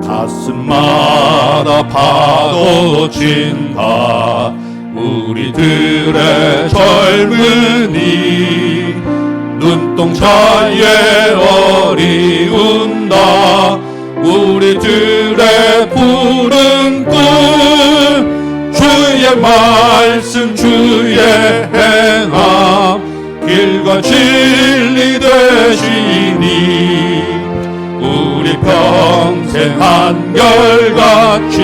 가슴마다 파도친다 우리들의 젊은이, 눈동자에 어리운다 우리들의 푸른 꿈, 주의 말씀 주의 행함 길과 진리 되시니 우리 평생 한결같이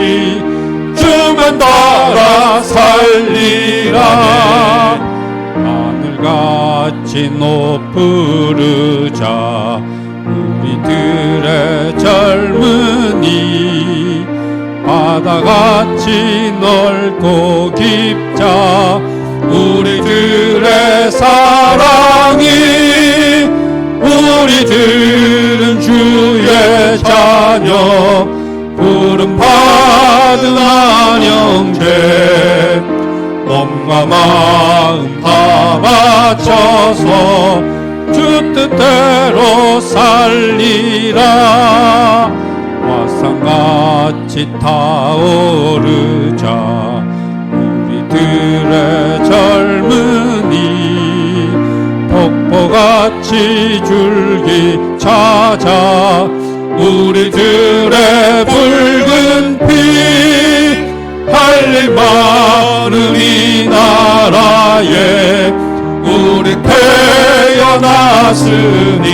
주만 따라 살리라. 하늘같이 높으르자 우리들의 젊은이, 바다같이 넓고 깊자 우리들의 사랑이, 우리들은 주의 자녀 부름 받은 안영제, 몸과 마음 다 바쳐서 주 뜻대로 살리라. 화산같이 타오르자 우리들의 젊은이, 폭포같이 줄기 찾아 우리들의 붉은 피, 할 일 많은 이 나라에 우리 태어났으니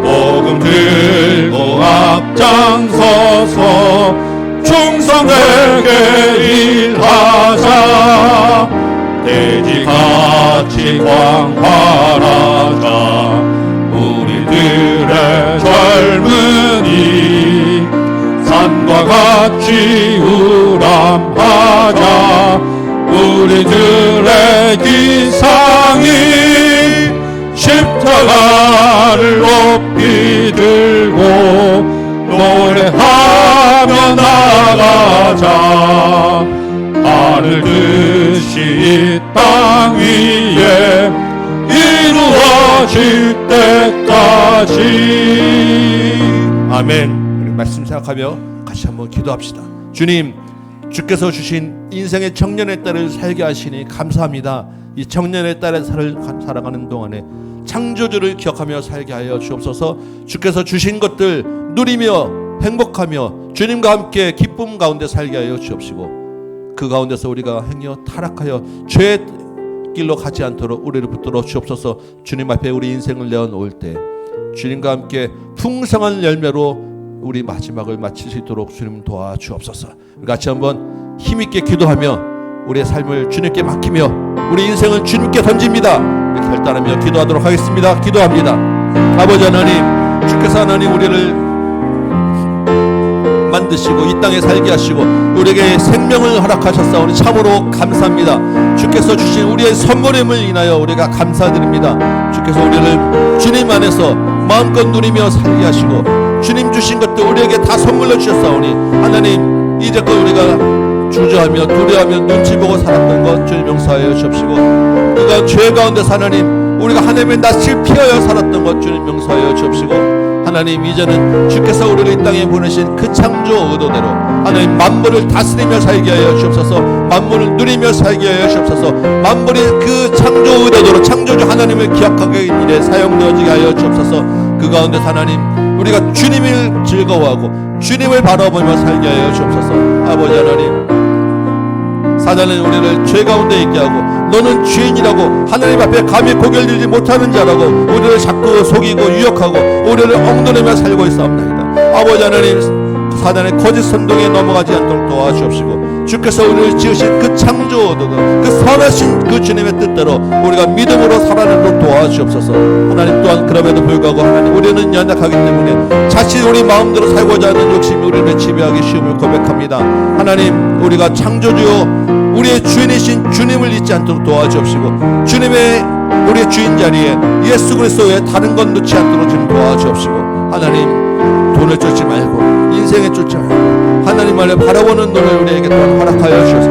복음 들고 앞장서서 충성되게 일하자. 돼지같이 광활하자 우리들의 젊은이, 산과 같이 우람하자 우리들의 기상이, 십자가를 높이 들고 노래하며 나가자. 하늘 듯이 이 땅 위에 이루어질 때까지. 아멘. 우리 말씀 생각하며 같이 한번 기도합시다. 주님, 주께서 주신 인생의 청년의 딸을 살게 하시니 감사합니다. 이 청년의 딸의 살아가는 동안에 창조주를 기억하며 살게 하여 주옵소서. 주께서 주신 것들 누리며 행복하며 주님과 함께 기쁨 가운데 살게 하여 주옵시고, 그 가운데서 우리가 행여 타락하여 죄의 길로 가지 않도록 우리를 붙들어 주옵소서. 주님 앞에 우리 인생을 내어놓을 때 주님과 함께 풍성한 열매로 우리 마지막을 마칠 수 있도록 주님 도와주옵소서. 같이 한번 힘있게 기도하며 우리의 삶을 주님께 맡기며 우리 인생을 주님께 던집니다. 결단하며 기도하도록 하겠습니다. 기도합니다. 아버지 하나님, 주께서 하나님 우리를 만드시고 이 땅에 살게 하시고 우리에게 생명을 허락하셨사오니 참으로 감사합니다. 주께서 주신 우리의 선물임을 인하여 우리가 감사드립니다. 주께서 우리를 주님 안에서 마음껏 누리며 살게 하시고 주님 주신 것도 우리에게 다 선물로 주셨사오니 하나님 이제껏 우리가 주저하며 두려워하며 눈치 보고 살았던 것 주님 용서하여 주옵시고 그가 죄 가운데서 하나님 우리가 하나님의 낯을 피하여 살았던 것 주님 용서하여 주옵시고 하나님 이제는 주께서 우리를 이 땅에 보내신 그 창조 의도대로 하나님 만물을 다스리며 살게 하여 주옵소서. 만물을 누리며 살게 하여 주옵소서. 만물이 그 창조 의도대로 창조주 하나님을 기억하게 일에 사용되어지게 하여 주옵소서. 그 가운데 하나님 우리가 주님을 즐거워하고 주님을 바라보며 살게 하여 주옵소서. 아버지 하나님 사단은 우리를 죄 가운데 있게 하고 너는 죄인이라고 하나님 앞에 감히 고개를 들지 못하는 자라고 우리를 자꾸 속이고 유혹하고 우리를 엉뚱하며 살고 있사옵나이다. 아버지 하나님 사단의 거짓 선동에 넘어가지 않도록 도와주옵시고 주께서 우리를 지으신 그 창조도 그 선하신 그 주님의 뜻대로 우리가 믿음으로 살아내도록 도와주옵소서. 하나님 또한 그럼에도 불구하고 하나님 우리는 연약하기 때문에 자신 우리 마음대로 살고자 하는 욕심이 우리를 지배하기 쉬움을 고백합니다. 하나님 우리가 창조주요 우리의 주인이신 주님을 잊지 않도록 도와주옵시고 주님의 우리의 주인 자리에 예수 그리스도 외에 다른 것 넣지 않도록 좀 도와주옵시고 하나님 돈을 쫓지 말고 인생에 쫓지 말고 하나님만을 바라보는 눈을 우리에게 또한 허락하여 주셔서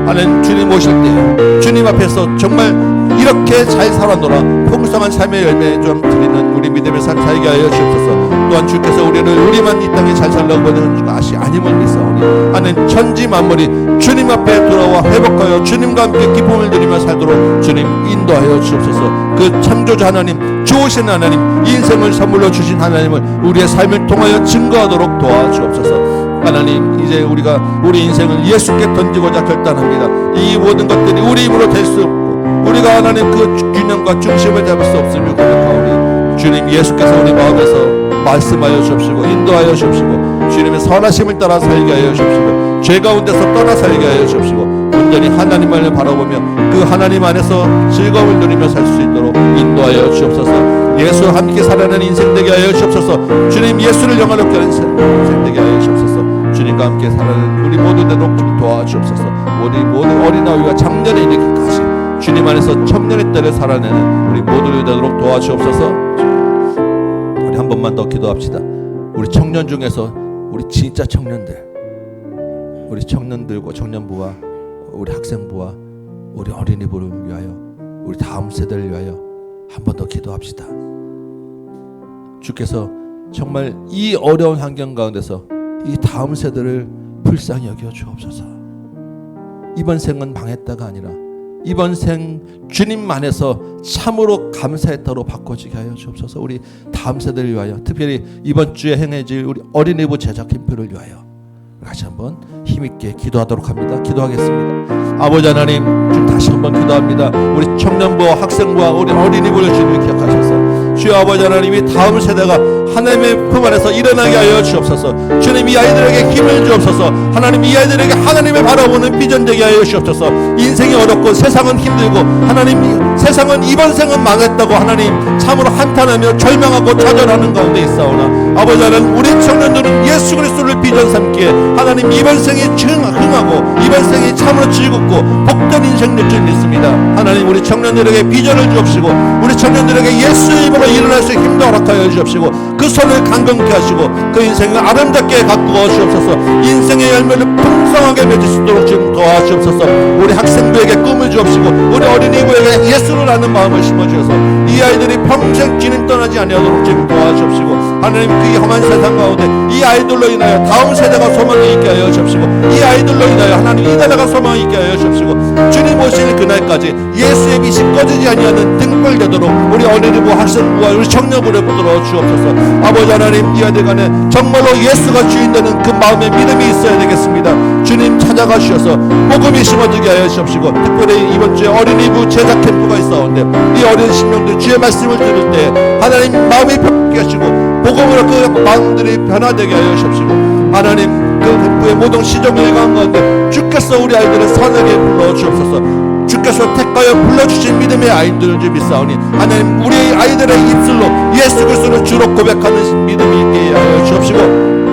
하나님 주님 오실 때 주님 앞에서 정말 이렇게 잘 살아노라 풍성한 삶의 열매 좀 드리는 우리 믿음의 삶 살게 하여 주옵소서. 또한 주께서 우리만 이 땅에 잘 살라고 보내는 것이 아님을 믿사오니 하나님 천지 만물이 주님 앞에 돌아와 회복하여 주님과 함께 기쁨을 누리며 살도록 주님 인도하여 주옵소서. 그 창조주 하나님 좋으신 하나님 인생을 선물로 주신 하나님을 우리의 삶을 통하여 증거하도록 도와주옵소서. 하나님 이제 우리가 우리 인생을 예수께 던지고자 결단합니다. 이 모든 것들이 우리 힘으로 될 수 없고 우리가 하나님 그 균형과 중심을 잡을 수 없음을 고백하오니 주님 예수께서 우리 마음에서 말씀하여 주옵시고 인도하여 주옵시고 주님의 선하심을 따라 살게 하여 주옵시고 죄 가운데서 떠나 살게 하여 주옵시고 온전히 하나님만을 바라보며 그 하나님 안에서 즐거움을 누리며 살 수 있도록 인도하여 주옵소서. 예수와 함께 살아가는 인생 되게 하여 주옵소서. 주님 예수를 영화롭게 하는 인생 되게 하여 주옵소서. 주님과 함께 살아가는 우리 모두 되도록 좀 도와주옵소서. 우리 모든 어린아이와 장년에 이르기까지 주님 안에서 청년의 때를 살아내는 우리 모두를 되도록 도와주옵소서. 우리 한 번만 더 기도합시다. 우리 청년 중에서 우리 진짜 청년들, 우리 청년들과 청년부와 우리 학생부와 우리 어린이부를 위하여 우리 다음 세대를 위하여 한 번 더 기도합시다. 주께서 정말 이 어려운 환경 가운데서 이 다음 세대를 불쌍히 여겨 주옵소서. 이번 생은 망했다가 아니라 이번 생 주님 안에서 참으로 감사했다로 바꿔지게 하여 주옵소서. 우리 다음 세대를 위하여 특별히 이번 주에 행해질 우리 어린이부 제작 캠프를 위하여 다시 한번 힘있게 기도하도록 합니다. 기도하겠습니다. 아버지 하나님 좀 다시 한번 기도합니다. 우리 청년부와 학생부와 우리 어린이부를 주님이 기억하셔서 주여 아버지 하나님이 다음 세대가 하나님의 품 안에서 일어나게 하여 주옵소서. 주님 이 아이들에게 힘을 주옵소서. 하나님 이 아이들에게 하나님을 바라보는 비전 되게 하여 주옵소서. 인생이 어렵고 세상은 힘들고 하나님 세상은 이번 생은 망했다고 하나님 참으로 한탄하며 절망하고 좌절하는 가운데 있사오나 아버지 하나님 우리 청년들은 예수 그리스도를 비전 삼기에 하나님 이번 생이 흥하고 이번 생이 참으로 즐겁고 복된 인생 될 줄 믿습니다. 하나님 우리 청년들에게 비전을 주옵시고 우리 청년들에게 예수의 힘으로 일어날 수 있는 힘도 허락하여 주옵시고 그 손을 강건케 하시고 그 인생을 아름답게 가꾸어 주옵소서. 인생의 열매를 풍성하게 맺을 수 있도록 좀 도와주옵소서. 우리 학생부에게 꿈을 주옵시고 우리 어린이부에게 예수를 아는 마음을 심어주셔서 이 아이들이 평생 주님 떠나지 아니하도록 좀 도와주옵시고 하나님 그 험한 세상 가운데 이 아이들로 인하여 다음 세대가 소망이 있게 하여 주옵시고 이 아이들로 인하여 하나님 이 나라가 소망이 있게 하여 주옵시고 주님 오실 그날까지 예수의 빛이 꺼지지 아니하는 등불 되도록 우리 어린이부 학생부와 우리 청년부를 붙들어 주옵소서. 아버지 하나님 이 아이들 간에 정말로 예수가 주인 되는 그 마음의 믿음이 있어야 되겠습니다. 주님 찾아가 주셔서 복음이 심어지게 하여 주옵시고 특별히 이번 주에 어린이부 제작 캠프가 있사오는데 이 어린 심령들 주의 말씀을 들을 때 하나님 마음이 변하게 하시고 복음으로 그 마음들이 변화되게 하여 주옵시고 하나님 그 캠프의 모든 시종 일관 가운데 주께서 우리 아이들을 선하게 불러 주옵소서. 주께서 택하여 불러주신 믿음의 아이들을 줄 믿사오니 하나님 우리 아이들의 입술로 예수 그리스도를 주로 고백하는 믿음이 있게 하여 주옵시고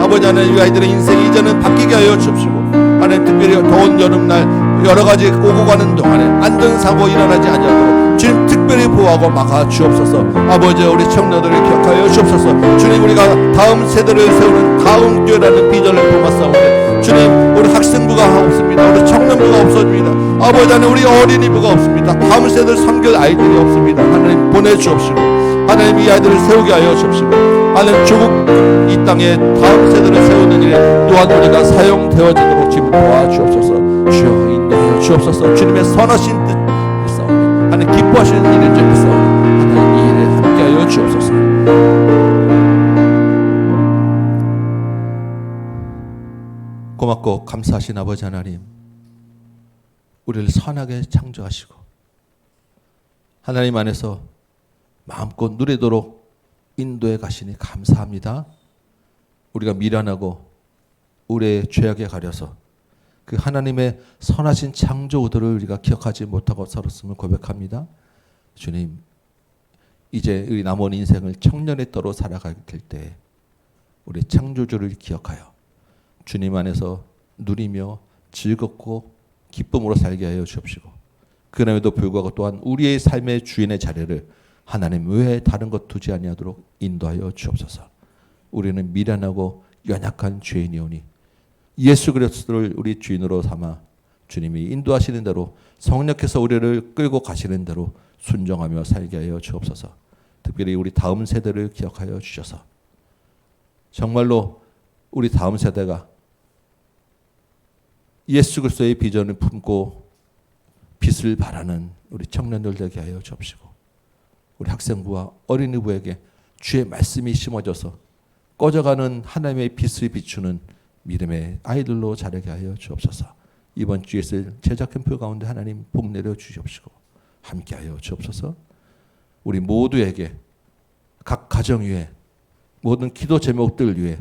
아버지 하나님 이 아이들의 인생이 이제는 바뀌게 하여 주옵시고 하나님 특별히 더운 여름날 여러가지 오고 가는 동안에 안전사고 일어나지 아니하도록 주님 특별히 보호하고 막아 주옵소서. 아버지 우리 청년들을 기억하여 주옵소서. 주님 우리가 다음 세대를 세우는 다음 교회라는 비전을 품었사오니 주님 우리 학생부가 없습니다. 우리 청년부가 없어집니다. 아버지 하나님 우리 어린이부가 없습니다. 다음 세대를 섬길 아이들이 없습니다. 하나님 보내주옵시고 하나님 이 아이들을 세우게 하여 주옵시고 하나님 조국 이 땅에 다음 세대를 세우는 일에 또한 우리가 사용되어지도록 주님 도와주옵소서. 주여 인도하여 주옵소서. 주님의 선하신 뜻 믿사오니 하나님 기뻐하시는 일인 줄 믿사오니 하나님 이 일에 함께하여 주옵소서. 고맙고 감사하신 아버지 하나님 우리를 선하게 창조하시고 하나님 안에서 마음껏 누리도록 인도해 가시니 감사합니다. 우리가 미련하고 우리의 죄악에 가려서 그 하나님의 선하신 창조 의도를 우리가 기억하지 못하고 살았음을 고백합니다. 주님 이제 우리 남은 인생을 청년의 터로 살아가게 될 때 우리 창조주를 기억하여 주님 안에서 누리며 즐겁고 기쁨으로 살게 하여 주옵시고 그럼에도 불구하고 또한 우리의 삶의 주인의 자리를 하나님 외에 다른 것 두지 아니하도록 인도하여 주옵소서. 우리는 미련하고 연약한 죄인이오니 예수 그리스도를 우리 주인으로 삼아 주님이 인도하시는 대로 성령께서 우리를 끌고 가시는 대로 순종하며 살게 하여 주옵소서. 특별히 우리 다음 세대를 기억하여 주셔서 정말로 우리 다음 세대가 예수 그리스도의 비전을 품고 빛을 발하는 우리 청년들 되게 하여 주옵시고 우리 학생부와 어린이부에게 주의 말씀이 심어져서 꺼져가는 하나님의 빛을 비추는 믿음의 아이들로 자라게 하여 주옵소서. 이번 주에 있을 제작 캠프 가운데 하나님 복 내려 주시옵시고 함께 하여 주옵소서. 우리 모두에게 각 가정 위에 모든 기도 제목들 위에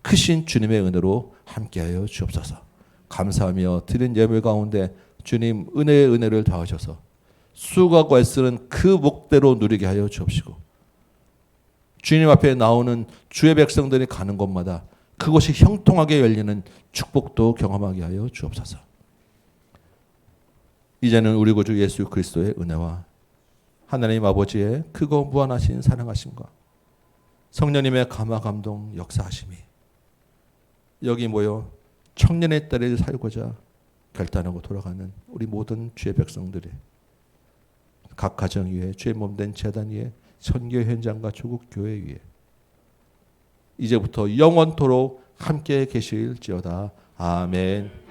크신 주님의 은혜로 함께 하여 주옵소서. 감사하며 드린 예물 가운데 주님 은혜의 은혜를 더하셔서 수고하고 애쓰는 그 목대로 누리게 하여 주옵시고 주님 앞에 나오는 주의 백성들이 가는 곳마다 그곳이 형통하게 열리는 축복도 경험하게 하여 주옵소서. 이제는 우리 구주 예수 그리스도의 은혜와 하나님 아버지의 크고 무한하신 사랑하심과 성령님의 감화 감동 역사하심이 여기 모여 청년의 딸을 살고자 결단하고 돌아가는 우리 모든 주의 백성들이 각 가정 위에 주의 몸된 제단 위에 선교 현장과 조국 교회 위에 이제부터 영원토록 함께 계실지어다. 아멘.